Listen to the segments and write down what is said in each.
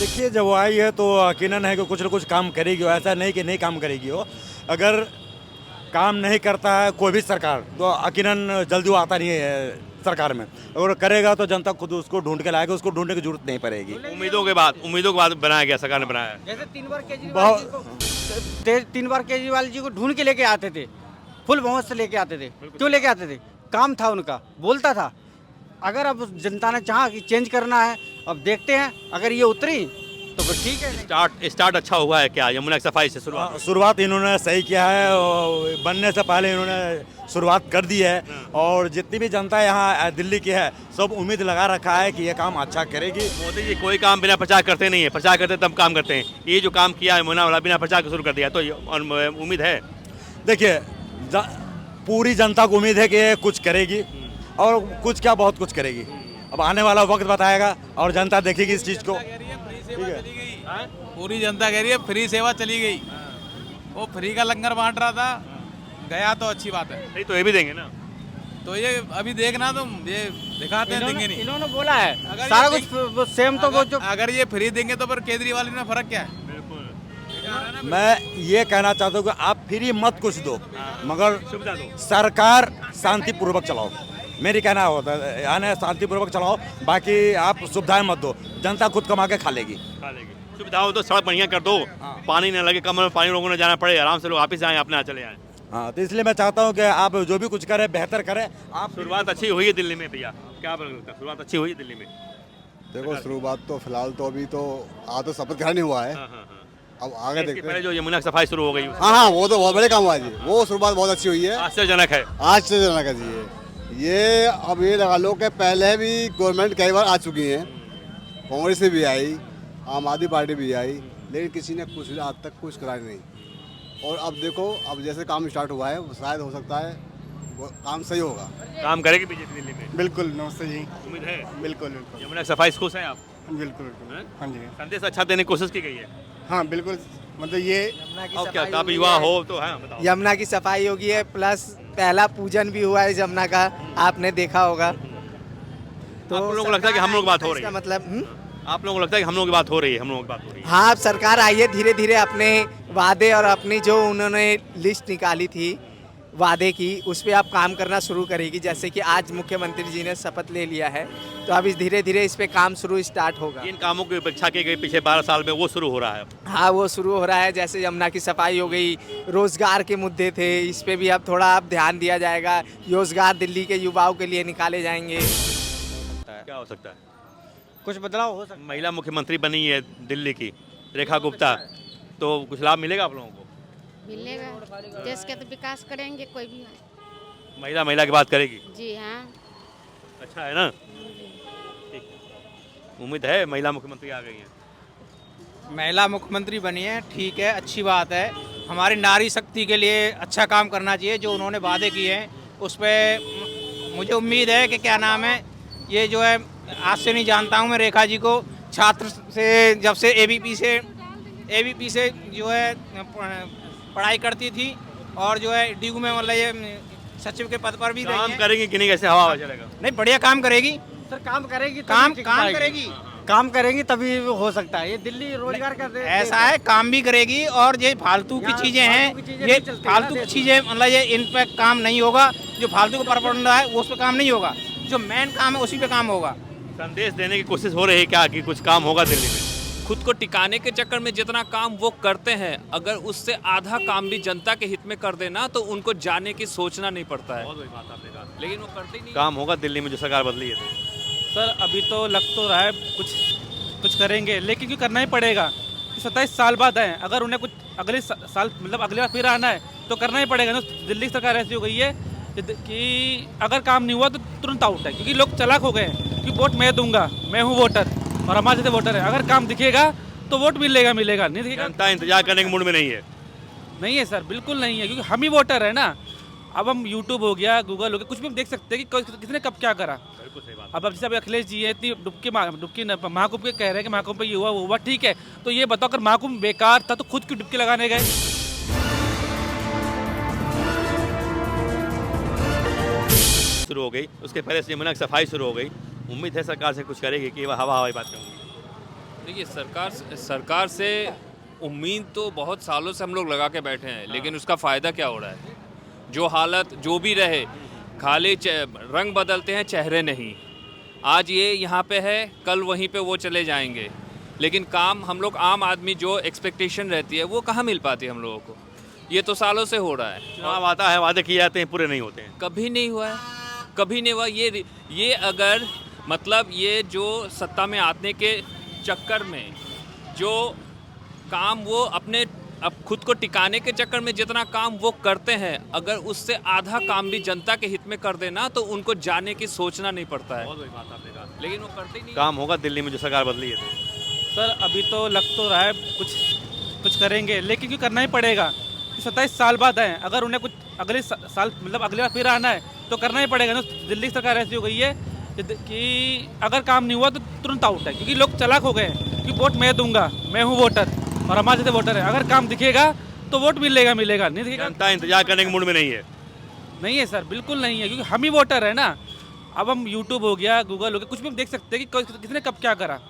देखिए जब वो आई है तो यकीनन है कि कुछ ना कुछ काम करेगी वो, ऐसा नहीं कि नहीं काम करेगी वो। अगर काम नहीं करता है कोई भी सरकार तो यकीनन जल्दी वो आता नहीं है सरकार में। अगर करेगा तो जनता खुद उसको ढूंढ के लाएगा, उसको ढूंढने की जरूरत नहीं पड़ेगी। उम्मीदों के बाद बनाया गया, सरकार ने बनाया है। जैसे 3 बार बहुत 3 बार केजरीवाल जी को ढूंढ के लेके आते थे, फुल बहुमत से लेके आते थे। क्यों लेके आते थे? काम था उनका, बोलता था। अगर अब जनता ने चाहा कि चेंज करना है, अब देखते हैं अगर ये उतरी तो फिर ठीक है। स्टार्ट अच्छा हुआ है क्या यमुना की सफाई से? शुरुआत इन्होंने सही किया है और बनने से पहले इन्होंने शुरुआत कर दी है। और जितनी भी जनता यहाँ दिल्ली की है सब उम्मीद लगा रखा है कि ये काम अच्छा करेगी। मोदी जी कोई काम बिना प्रचार करते नहीं है, प्रचार करते तब काम करते हैं। ये जो काम किया है यमुना वाला बिना प्रचार के शुरू कर दिया, तो उम्मीद है। देखिए पूरी जनता को उम्मीद है कि ये कुछ करेगी और कुछ क्या बहुत कुछ करेगी। अब आने वाला वक्त बताएगा और जनता देखेगी इस चीज़ को। ठीक है, पूरी जनता कह रही है फ्री सेवा चली गई। वो फ्री का लंगर बांट रहा था, गया तो अच्छी बात है। नहीं तो ये भी देंगे ना। तो ये अभी देखना तुम, ये दिखाते हैं देंगे नहीं। इन्होंने बोला है अगर सारा ये कुछ सेम, तो वो जो अगर ये फ्री देंगे तो फिर केजरीवाल में फर्क क्या है? मैं ये कहना चाहता हूँ कि आप फ्री मत कुछ दो मगर सुविधा दो। सरकार शांतिपूर्वक चलाओ। मेरी कहना होता है यानी शांतिपूर्वक चलाओ, बाकी आप सुविधाएं मत दो, जनता खुद कमा के खा लेगी। सुविधा हो तो सड़क बढ़िया कर दो, पानी न लगे, कमर में पानी लोगों ने जाना पड़े, आराम से लोग वापिस आए, अपने यहाँ चले आए। हाँ, तो इसलिए मैं चाहता हूँ कि आप जो भी कुछ करें बेहतर करें। आप शुरुआत अच्छी हुई है दिल्ली में भैया, क्या लगता है? शुरुआत अच्छी हुई है दिल्ली में? देखो शुरुआत तो फिलहाल तो अभी तो तो शपथ ग्रहण ही हुआ है। अब आगे इसके देखते पहले हैं। जो यमुना की सफाई शुरू हो गई हाँ, वो तो बहुत बड़े काम हुआ जी, वो शुरुआत बहुत अच्छी हुई है, आश्चर्यजनक है। आश्चर्यजनक है जी। ये अब ये लगा लो कि पहले भी गवर्नमेंट कई बार आ चुकी है, कांग्रेस से भी आई, आम आदमी पार्टी भी आई, लेकिन किसी ने कुछ आज तक कुछ कराया नहीं। और अब देखो, अब जैसे काम स्टार्ट हुआ है शायद हो सकता है वो काम सही होगा। काम करेगी बीजेपी दिल्ली में? बिल्कुल, नमस्ते जी। उम्मीद है? बिल्कुल बिल्कुल यमुना की सफाई से खुश हैं आप? बिल्कुल बिल्कुल। हैं? हाँ जी, संदेश अच्छा देने की कोशिश की गई है। हाँ बिल्कुल। मतलब ये और क्या, आप युवा हो तो है, बताओ। यमुना की सफाई होगी है, प्लस पहला पूजन भी हुआ है यमुना का, आपने देखा होगा। तो आप लोगों को लगता है कि हम लोग बात हो रही है? मतलब आप लोगों को लगता है कि हम लोगों की बात हो रही है? हम लोगों की बात हो रही है। हाँ, अब सरकार आई है, धीरे धीरे अपने वादे और अपनी जो उन्होंने लिस्ट निकाली थी वादे की, उस पर आप काम करना शुरू करेगी। जैसे कि आज मुख्यमंत्री जी ने शपथ ले लिया है, तो अब धीरे धीरे इस पे काम स्टार्ट होगा। इन कामों की उपेक्षा की गई पिछले 12 साल में, वो शुरू हो रहा है। हाँ, वो शुरू हो रहा है। जैसे यमुना की सफाई हो गई, रोजगार के मुद्दे थे, इस पे भी अब थोड़ा अब ध्यान दिया जाएगा। रोजगार दिल्ली के युवाओं के लिए निकाले जाएंगे। क्या हो सकता है? कुछ बदलाव हो सकता महिला मुख्यमंत्री बनी है दिल्ली की, रेखा गुप्ता, तो कुछ लाभ मिलेगा आप लोगों को? मिलेगा, देश के तो विकास करेंगे कोई भी नहीं। महिला की बात करेगी? जी हाँ। अच्छा है ना? ठीक है। उम्मीद है महिला मुख्यमंत्री आ गई है। महिला मुख्यमंत्री बनी है, ठीक है, अच्छी बात है। हमारी नारी शक्ति के लिए अच्छा काम करना चाहिए। जो उन्होंने वादे किए हैं उस पर मुझे उम्मीद है कि क्या नाम है, ये जो है आज से नहीं जानता हूँ मैं रेखा जी को, छात्र से जब से एबीपी से जो है पढ़ाई करती थी और जो है डीयू में मतलब ये सचिव के पद पर भी रही काम हैं। करेंगे कि नहीं, कैसे हवा चलेगा? नहीं, बढ़िया काम करेगी, सर काम करेगी, काम करेगी, काम करेंगे तभी हो सकता है। ये दिल्ली रोजगार का ऐसा है, काम भी करेगी। और ये फालतू की चीजें हैं, ये फालतू की चीजें मतलब ये इन पे काम नहीं होगा। जो फालतू का प्रबंध है वो उस पर काम नहीं होगा, जो मेन काम है उसी पे काम होगा। संदेश देने की कोशिश हो रही है क्या कि कुछ काम होगा दिल्ली में? खुद को टिकाने के चक्कर में जितना काम वो करते हैं, अगर उससे आधा काम भी जनता के हित में कर देना तो उनको जाने की सोचना नहीं पड़ता है। बहुत बड़ी बात आपने कहा। लेकिन वो करते ही नहीं। काम होगा दिल्ली में जो सरकार बदली है तो? सर अभी तो लग तो रहा है कुछ करेंगे, लेकिन क्यों करना ही पड़ेगा। 27 साल बाद आए, अगर उन्हें कुछ अगले साल मतलब अगले बार फिर आना है तो करना ही पड़ेगा ना। दिल्ली की सरकार ऐसी हो गई है कि अगर काम नहीं हुआ तो तुरंत आउट है, क्योंकि लोग चालाक हो गए हैं कि वोट मैं दूंगा, मैं हूँ वोटर और हमारे जैसे वोटर है। अगर काम दिखेगा तो वोट मिलेगा, नहीं दिखेगा। जनता इंतजार करने के मूड में नहीं है? नहीं है सर, बिल्कुल नहीं है, क्योंकि हम ही वोटर है ना। अब हम यूट्यूब हो गया, गूगल हो गया, कुछ भी हम देख सकते हैं कि किसने कब क्या करा। बिल्कुल सही बात। अब जैसे अभी अखिलेश जी है, इतनी डुबकी महाकुंभ के कह रहे हैं कि महाकुंभ पे ये हुआ वो हुआ, ठीक है। तो ये बताओ, अगर महाकुंभ बेकार था तो खुद क्यों डुबकी लगाने गए? शुरू हो गई, उसके पहले से यमुना की सफाई शुरू हो गई। उम्मीद है सरकार से कुछ करेगी कि वह हवा हवाई बात करेंगी। देखिए सरकार से उम्मीद तो बहुत सालों से हम लोग लगा के बैठे हैं, लेकिन उसका फ़ायदा क्या हो रहा है? जो हालत जो भी रहे, खाली रंग बदलते हैं, चेहरे नहीं। आज ये यहाँ पे है, कल वहीं पे वो चले जाएंगे, लेकिन काम हम लोग आम आदमी जो एक्सपेक्टेशन रहती है वो कहाँ मिल पाती है हम लोगों को। ये तो सालों से हो रहा है। चुनाव आता है, वादे किए जाते हैं, पूरे नहीं होते हैं। कभी नहीं हुआ है, कभी नहीं हुआ। ये अगर मतलब ये जो सत्ता में आने के चक्कर में जो काम वो अपने अब खुद को टिकाने के चक्कर में जितना काम वो करते हैं, अगर उससे आधा काम भी जनता के हित में कर देना तो उनको जाने की सोचना नहीं पड़ता है। बहुत बड़ी बात आपने कहा। लेकिन वो करते ही नहीं। काम होगा दिल्ली में जो सरकार बदली है तो। सर अभी तो लग तो रहा है कुछ करेंगे, लेकिन क्यों करना ही पड़ेगा। 27 साल बाद आए, अगर उन्हें कुछ अगले साल मतलब अगले बार फिर आना है तो करना ही पड़ेगा ना। दिल्ली की सरकार ऐसी हो गई है कि अगर काम नहीं हुआ तो तुरंत आउट है, क्योंकि लोग चालाक हो गए हैं कि वोट मैं दूंगा, मैं हूँ वोटर और हमारे जैसे वोटर है। अगर काम दिखेगा तो वोट मिलेगा, नहीं दिखेगा जनता इंतजार करने के मूड में नहीं है। नहीं है सर, बिल्कुल नहीं है, क्योंकि हम ही वोटर है ना। अब हम यूट्यूब हो गया, गूगल हो गया, कुछ भी हम देख सकते हैं कि किसने कब क्या करा।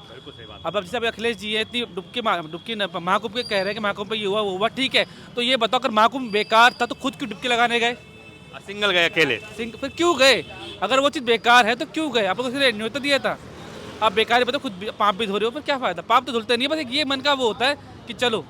अब जैसे अभी अखिलेश जी है, इतनी डुबकी महाकुंभ के कह रहे हैं कि महाकुंभ पे ये हुआ वो हुआ, ठीक है। तो ये बताओ अगर महाकुंभ बेकार था तो खुद क्यों डुबकी लगाने गए? सिंगल गए अकेले। फिर क्यों गए? अगर वो चीज़ बेकार है तो क्यों गए? आप लोग न्योता दिया था, आप बेकार बताओ, खुद पाप भी धो रहे हो, पर क्या फ़ायदा? पाप तो धुलते नहीं है, बस एक ये मन का वो होता है कि चलो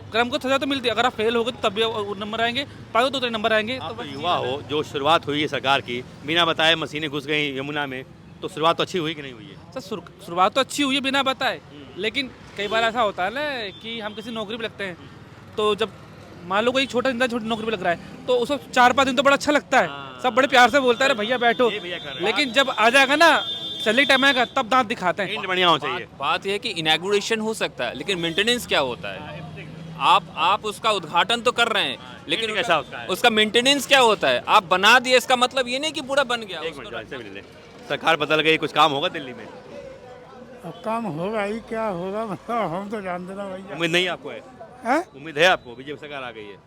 अगर हमको सजा तो मिलती है, अगर आप फेल हो गए तो तब भी नंबर आएंगे, पाओ तो नंबर आएंगे। आप तो युवा हो, जो शुरुआत हुई है सरकार की, बिना बताए मशीनें घुस गई यमुना में, तो शुरुआत तो अच्छी हुई कि नहीं हुई है? सर शुरुआत तो अच्छी हुई है बिना बताए, लेकिन कई बार ऐसा होता है ना कि हम किसी नौकरी पे लगते हैं, तो जब मान लो कोई छोटी नौकरी पे लग रहा है तो उसको 4-5 दिन तो बड़ा अच्छा लगता है, सब बड़े प्यार से बोलता है अरे भैया बैठो, लेकिन जब आ जाएगा ना सैलरी टाइम आएगा तब दांत दिखाते हैं। बढ़िया होना चाहिए। बात यह है कि इनॉग्रेशन हो सकता है, लेकिन मेंटेनेंस क्या होता है? आप उसका उद्घाटन तो कर रहे हैं, लेकिन कैसा उसका मेंटेनेंस क्या होता है? आप बना दिए, इसका मतलब ये नहीं कि पूरा बन गया। सरकार बदल गई, कुछ काम होगा दिल्ली में? अब काम होगा ही, क्या होगा मतलब हम तो जानते ना भैया। उम्मीद नहीं आपको है? उम्मीद है आपको? बीजेपी सरकार आ गई है,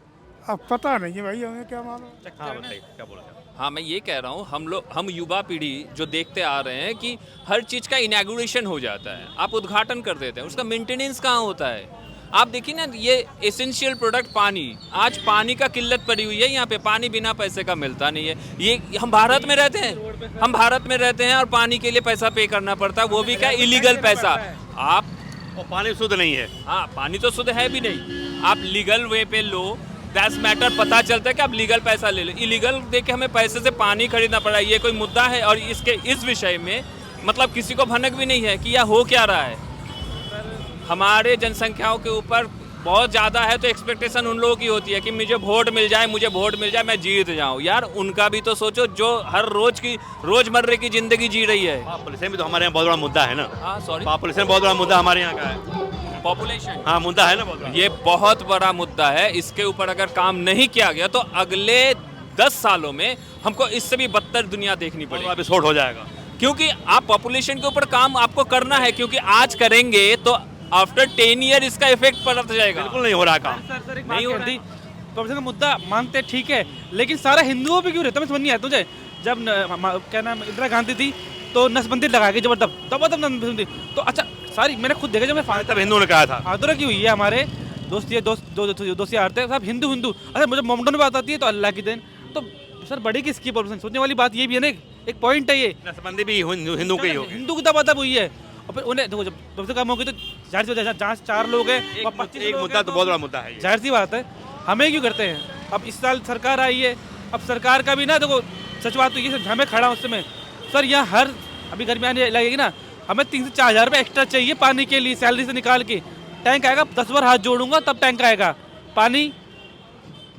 अब पता नहीं है भाई, हमें क्या मालूम। हाँ बताइए क्या बोला? हाँ, मैं ये कह रहा हूँ, हम युवा पीढ़ी जो देखते आ रहे हैं कि हर चीज़ का इनॉग्रेशन हो जाता है, आप उद्घाटन कर देते हैं, उसका मेंटेनेंस कहाँ होता है? आप देखिए ना, ये एसेंशियल प्रोडक्ट पानी, आज पानी का किल्लत पड़ी हुई है यहाँ पे, पानी बिना पैसे का मिलता नहीं है। ये हम भारत में रहते हैं, और पानी के लिए पैसा पे करना पड़ता है, वो भी क्या, इलीगल पैसा। आप और पानी शुद्ध नहीं है। हाँ, पानी तो शुद्ध है भी नहीं, आप लीगल वे पे लो, दैट्स मैटर, पता चलता है कि आप लीगल पैसा ले लो। इलीगल देके हमें पैसे से पानी खरीदना पड़ा, ये कोई मुद्दा है? और इस विषय में मतलब किसी को भनक भी नहीं है कि यह हो क्या रहा है। हमारे जनसंख्याओं के ऊपर बहुत ज़्यादा है, तो एक्सपेक्टेशन उन लोगों की होती है कि मुझे वोट मिल जाए, मैं जीत जाऊं। यार उनका भी तो सोचो, जो हर रोज की रोजमर्रे की जिंदगी जी रही है। पॉपुलेशन भी तो हमारे यहाँ बहुत बड़ा मुद्दा है ना। हाँ सॉरी, पॉपुलेशन बहुत बड़ा मुद्दा हमारे यहाँ का है। पॉपुलेशन, हाँ मुद्दा है ना बहुत बड़ा। ये बहुत बड़ा मुद्दा है। इसके ऊपर अगर काम नहीं किया गया तो अगले 10 सालों में हमको इससे भी बदतर दुनिया देखनी पड़ेगी, विस्फोट हो जाएगा। क्योंकि आप पॉपुलेशन के ऊपर काम आपको करना है, क्योंकि आज करेंगे तो आफ्टर 10 ईयर इसका इफेक्ट पड़ता जाएगा। बिल्कुल नहीं हो रहा काम। सर नहीं हो रही। पॉपुलेशन का मुद्दा मानते ठीक है, लेकिन सारा हिंदुओं पे क्यों रहता है? समझ नहीं आता मुझे। जब क्या नाम इंदिरा गांधी थी तो नसबंदी लगा के जबरदस्त नसबंदी, तो अच्छा सारी मैंने खुद देखा, जब मैं तब हिंदुओं ने कहा था फादर की हुई है, हमारे दोस्त यार थे सब हिंदू। अच्छा मुझे मोमडन में बात आती है तो अल्लाह की देन। तो सर बड़ी किसकी पॉपुलेशन? सोचने वाली बात ये भी है ना, एक पॉइंट है ये, नसबंदी भी हिंदू की होगी। हिंदू की दबादब हुई है, और फिर उन्हें देखो जब कम होगी तो जहाँ 4 लोग हैं, एक मुद्दा तो बहुत बड़ा मुद्दा है, जाहिर सी बात है। हमें क्यों करते हैं? अब इस साल सरकार आई है, अब सरकार का भी ना देखो, सच बात तो ये हमें खड़ा उस समय सर यहाँ हर अभी गर्मी आने लगेगी ना, हमें 3 से 4 हज़ार रुपये एक्स्ट्रा चाहिए पानी के लिए, सैलरी से निकाल के। टैंक आएगा, 10 बार हाथ जोड़ूंगा तब टैंक आएगा। पानी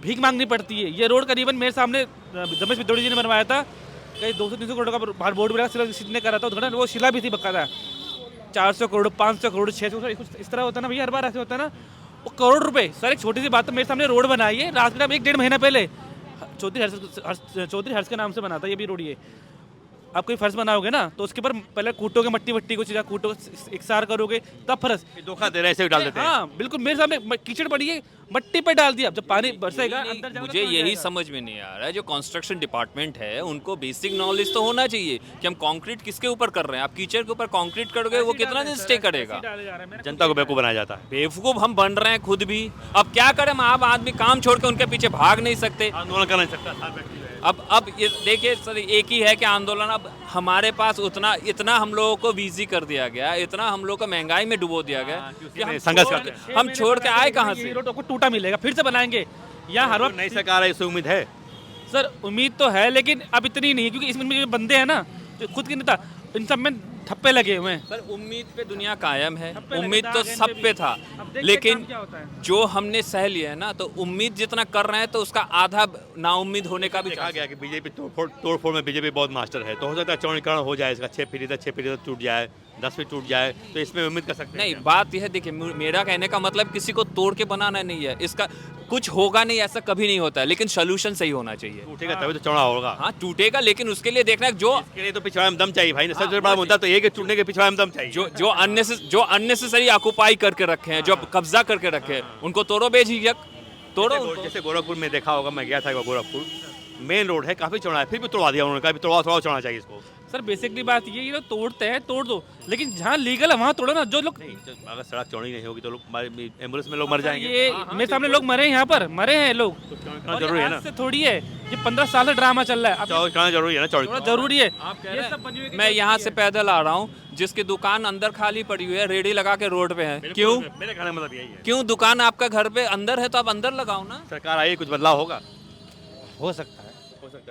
भीख मांगनी पड़ती है। ये रोड करीबन मेरे सामने रमेश बिदोड़ी जी ने बनवाया था, कहीं 200-300 करोड़ का बाहर बोर्ड भी लगा, ने करा था उद्घाटन, वो शिला भी थी बकायदा। 400 करोड़, 500 करोड़, 600 करोड़, कुछ इस तरह होता है ना भैया, हर बार ऐसे होता है ना। वो करोड़ रुपए सर, एक छोटी सी बात है, मेरे सामने रोड बनाई है रात के टाइम 1-1.5 महीना पहले, चौधरी हर्ष के नाम से बना था ये भी रोड। ये आप कोई फर्श बनाओगे ना तो उसके ऊपर पहले कूटोगे, मट्टी वट्टी को चीज़ा कूटो, इकसार करोगे तब फर्श। धोखा दे रहे हैं, ऐसे ही डाल देते हैं। हाँ बिल्कुल, मेरे सामने कीचड़ पड़ी है, मट्टी पे डाल दिया, जब पानी बरसेगा अंदर जाओगे मुझे तो यही जाएगा। समझ में नहीं आ रहा है, जो कंस्ट्रक्शन डिपार्टमेंट है उनको बेसिक नॉलेज तो होना चाहिए कि हम कंक्रीट किसके ऊपर कर रहे हैं। आप कीचड़ के ऊपर कंक्रीट करोगे वो कितना दिन स्टे करेगा। जनता को बेवकूफ़ बनाया जाता है। बेवकूफ हम बन रहे हैं खुद भी। अब क्या करें, हम आम आदमी काम छोड़ के उनके पीछे भाग नहीं सकते। आंदोलन कर नहीं सकता। अब ये देखिए सर, एक ही है कि आंदोलन, अब हमारे पास इतना हम लोगों को बिजी कर दिया गया, इतना हम लोग को महंगाई में डुबो दिया गया कि हम छोड़ के आए कहाँ से। रोड को टूटा मिलेगा, फिर से बनाएंगे यहाँ हर वक्त। नई सरकार है, इससे उम्मीद है। सर उम्मीद तो है, लेकिन अब इतनी नहीं है, क्योंकि इसमें जो बंदे हैं ना, जो खुद के नेता, इन सब में ठप्पे लगे हुए हैं। सर उम्मीद पे दुनिया कायम है, ठप्पे उम्मीद लगे, तो आगे सब भी। पे था, अब देखते हैं लेकिन काम क्या होता है। जो हमने सह लिया है ना, तो उम्मीद जितना कर रहे हैं तो उसका आधा नाउम्मीद होने का भी कहा गया कि बीजेपी तोड़फोड़ में बीजेपी बहुत मास्टर है, तो हो सकता है चौड़ीकरण हो जाए इसका, 6% टूट जाए, 10 टूट जाए, तो इसमें उम्मीद कर सकते हैं। नहीं, बात यह है, देखिए मेरा कहने का मतलब किसी को तोड़ के बनाना नहीं है, इसका कुछ होगा नहीं, ऐसा कभी नहीं होता है, लेकिन सोल्यूशन सही होना चाहिए। टूटेगा तभी तो चौड़ा होगा। हाँ टूटेगा, लेकिन उसके लिए देखना है जो इसके लिए तो पिछवाड़े में दम चाहिए भाई। सबसे बड़ा मुद्दा तो ये कि टूटने के पिछवाड़े में दम चाहिए। जो अननेसेसरी ऑक्युपाई करके रखे हैं, जो कब्जा करके रखे हैं, उनको तोड़ो बेझिझक, तोड़ो उनको। जैसे गोरखपुर में देखा होगा, मैं गया था गोरखपुर, मेन रोड है, काफी चौड़ा है, फिर भी तोड़वा दिया उन्होंने, कहा थोड़ा चौड़ा चाहिए इसको। सर बेसिकली बात ये लोग तोड़ते हैं, तोड़ दो, लेकिन जहाँ लीगल है वहाँ तोड़ो ना। जो लोग अगर सड़क चौड़ी नहीं होगी तो लोग एम्बुलेंस में लोग मर जाएंगे। ये मेरे सामने लोग मरे हैं, यहाँ पर मरे हैं लोग, चौड़ीकरण जरूरी है ना। से थोड़ी है, ये 15 साल से ड्रामा चल रहा है, अब चौड़ीकरण जरूरी है ना, थोड़ा चौड़ीकरण जरूरी है। ये सब बनी हुई मैं यहाँ से पैदल आ रहा हूँ, जिसकी दुकान अंदर खाली पड़ी हुई है, रेडी लगा के रोड पे है। क्यों? मेरे कहने का मतलब यही है। क्यों? दुकान आपका घर पे अंदर है तो आप अंदर लगाओ ना। सरकार आई, कुछ बदलाव होगा। हो सकता है।